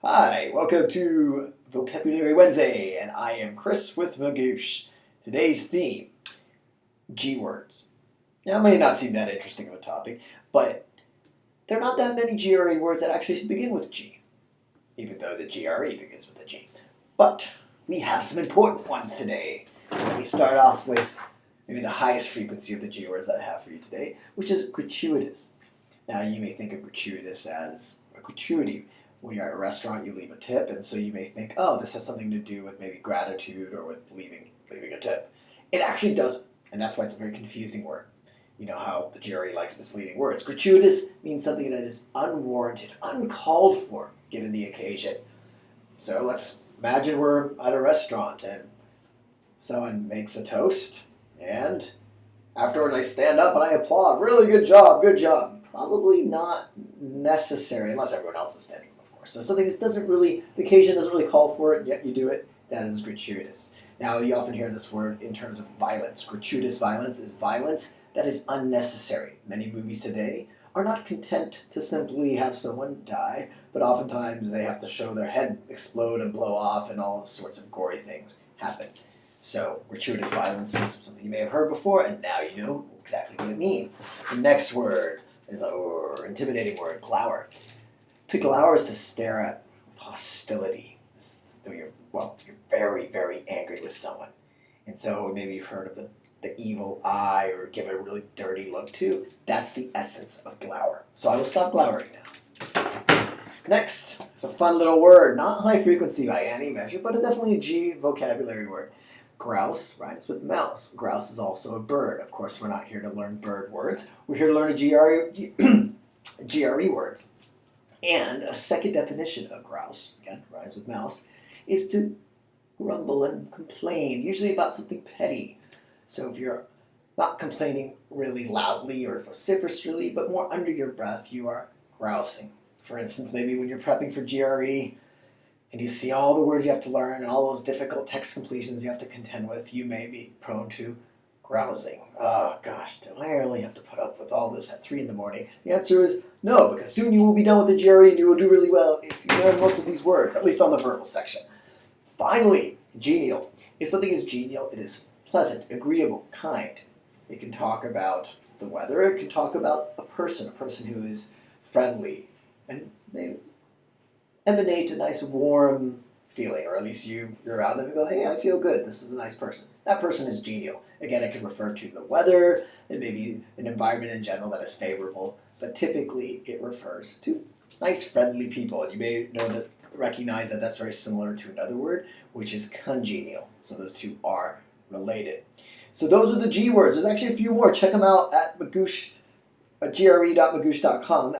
Hi, welcome to Vocabulary Wednesday, and I am Chris with Magoosh. Today's theme, G words. Now, it may not seem that interesting of a topic, but there are not that many GRE words that actually begin with G, even though the GRE begins with a G. But we have some important ones today. Let me start off with maybe the highest frequency of the G words that I have for you today, which is gratuitous. Now, you may think of gratuitous as a gratuity. When you're at a restaurant, you leave a tip, and so you may think, oh, this has something to do with maybe gratitude or with leaving a tip. It actually doesn't, and that's why it's a very confusing word. You know how the GRE likes misleading words. Gratuitous means something that is unwarranted, uncalled for, given the occasion. So let's imagine we're at a restaurant, and someone makes a toast, and afterwards I stand up and I applaud. Really good job, good job. Probably not necessary, unless everyone else is standing. So something that doesn't really, the occasion doesn't really call for it, yet you do it, that is gratuitous. Now, you often hear this word in terms of violence. Gratuitous violence is violence that is unnecessary. Many movies today are not content to simply have someone die, but oftentimes they have to show their head explode and blow off and all sorts of gory things happen. So gratuitous violence is something you may have heard before, and now you know exactly what it means. The next word is an intimidating word, glower. To glower is to stare at with hostility. You're very, very angry with someone. And so maybe you've heard of the evil eye or give a really dirty look too. That's the essence of glower. So I will stop glowering now. Next, it's a fun little word. Not high frequency by any measure, but definitely a G vocabulary word. Grouse rhymes with mouse. Grouse is also a bird. Of course, we're not here to learn bird words. We're here to learn GRE words. And a second definition of grouse, again, rhymes with mouse, is to grumble and complain, usually about something petty. So if you're not complaining really loudly or vociferously, but more under your breath, you are grousing. For instance, maybe when you're prepping for GRE and you see all the words you have to learn and all those difficult text completions you have to contend with, you may be prone to grousing. Oh gosh, do I really have to put up with all this at 3 in the morning? The answer is no, because soon you will be done with the GRE and you will do really well if you learn most of these words, at least on the verbal section. Finally, genial. If something is genial, it is pleasant, agreeable, kind. It can talk about the weather, it can talk about a person who is friendly, and they emanate a nice warm feeling, or at least you're around them and go, hey, I feel good, this is a nice person. That person is genial. Again, it can refer to the weather and maybe an environment in general that is favorable, but typically it refers to nice, friendly people. And you may recognize that that's very similar to another word, which is congenial. So those two are related. So those are the G words. There's actually a few more. Check them out at Magoosh, gre.magoosh.com.